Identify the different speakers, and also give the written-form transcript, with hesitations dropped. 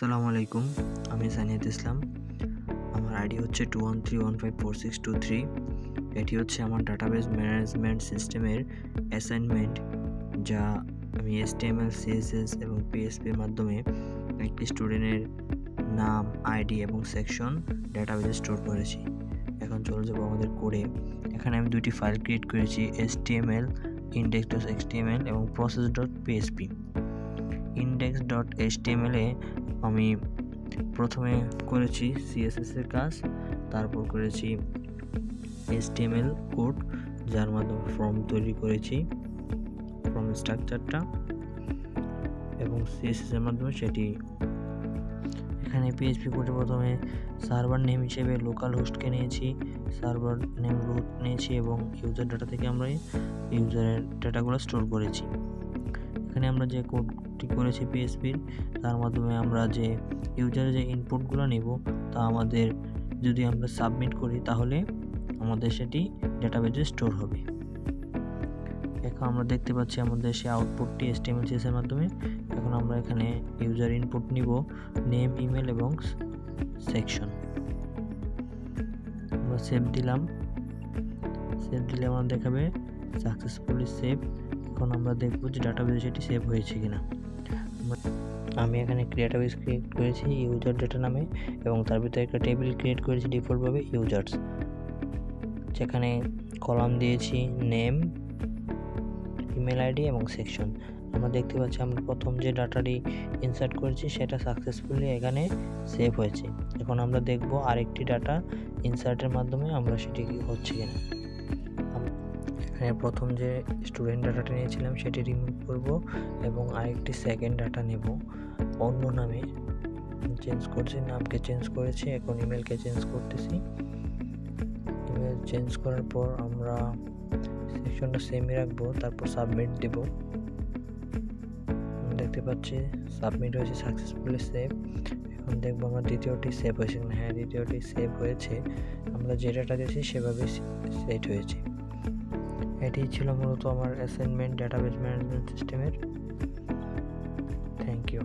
Speaker 1: আসসালামু আলাইকুম, আমি সানিয়াত ইসলাম। আমার আইডি হচ্ছে 21315462 এটি হচ্ছে আমার ডাটাবেস ম্যানেজমেন্ট সিস্টেমের অ্যাসাইনমেন্ট, যা আমি HTML, CSS এবং PHPর মাধ্যমে একটি স্টুডেন্টের নাম, আইডি এবং সেকশন ডাটাবেসে স্টোর করেছি। এখন চলে যাব আমাদের কোডে। এখানে আমি দুটি ফাইল ক্রিয়েট করেছি, HTML index.html এবং process.php। index.html এ আমি প্রথমে করেছি CSS এর কাজ, তারপর করেছি HTML কোড, যার মাধ্যমে ফর্ম তৈরি করেছি, ফর্ম স্ট্রাকচারটা, এবং CSS এর মাধ্যমে সেটি। এখানে PHP কোডে প্রথমে সার্ভার নেম হিসেবে লোকাল হোস্টকে নিয়েছি, সার্ভার নেম রুট নিয়েছি এবং ইউজার ডাটা থেকে আমরা ইউজারের ডাটাগুলো স্টোর করেছি। এখানে আমরা যে কোডটি করেছি PHPর, তার মাধ্যমে আমরা যে ইউজারের যে ইনপুটগুলো নেব তা আমাদের যদি আমরা সাবমিট করি তাহলে আমাদের সেটি ডাটাবেজে স্টোর হবে। এখন আমরা দেখতে পাচ্ছি আমাদের সেই আউটপুটটি HTML CSS এর মাধ্যমে। এখন আমরা এখানে ইউজার ইনপুট নিব, নেম, ইমেল এবং সেকশন। আমরা সেভ দিলাম। সেভ দিলে আমরা দেখাবে সাকসেসফুলি সেভ। এখন আমরা দেখব যে ডাটাবেজে সেটি সেভ হয়েছে কিনা। আমি এখানে ডাটাবেস ক্রিয়েট করেছি ইউজার ডাটা নামে এবং তার ভিতরে একটা টেবিল ক্রিয়েট করেছি ডিফল্টভাবে ইউজার্স, যেখানে কলাম দিয়েছি নেম, ইমেল আইডি এবং সেকশন। আমরা দেখতে পাচ্ছি আমরা প্রথম যে ডাটাটি ইনসার্ট করেছি সেটা সাকসেসফুলি এখানে সেভ হয়েছে। এখন আমরা দেখব আরেকটি ডাটা ইনসার্টের মাধ্যমে আমরা সেটি হচ্ছে কিনা। এখানে প্রথম যে স্টুডেন্ট ডাটাটা নিয়েছিলাম সেটি রিমুভ করব এবং আরেকটি সেকেন্ড ডাটা নেব অন্য নামে, চেঞ্জ করছি, নামকে চেঞ্জ করেছি, এখন ইমেলকে চেঞ্জ করতেছি। ইমেল চেঞ্জ করার পর আমরা সেকশনটা সেমই রাখবো, তারপর সাবমিট দেব। দেখতে পাচ্ছি সাবমিট হয়েছে, সাকসেসফুলি সেভ। এখন দেখবো আমরা দ্বিতীয়টি সেভ হয়েছে কিনা। হ্যাঁ, দ্বিতীয়টি সেভ হয়েছে, আমরা যে ডাটা দিয়েছি সেভাবে সেট হয়েছে। এটি ছিল মূলত আমার অ্যাসাইনমেন্ট ডাটাবেস ম্যানেজমেন্ট সিস্টেমের। Thank you.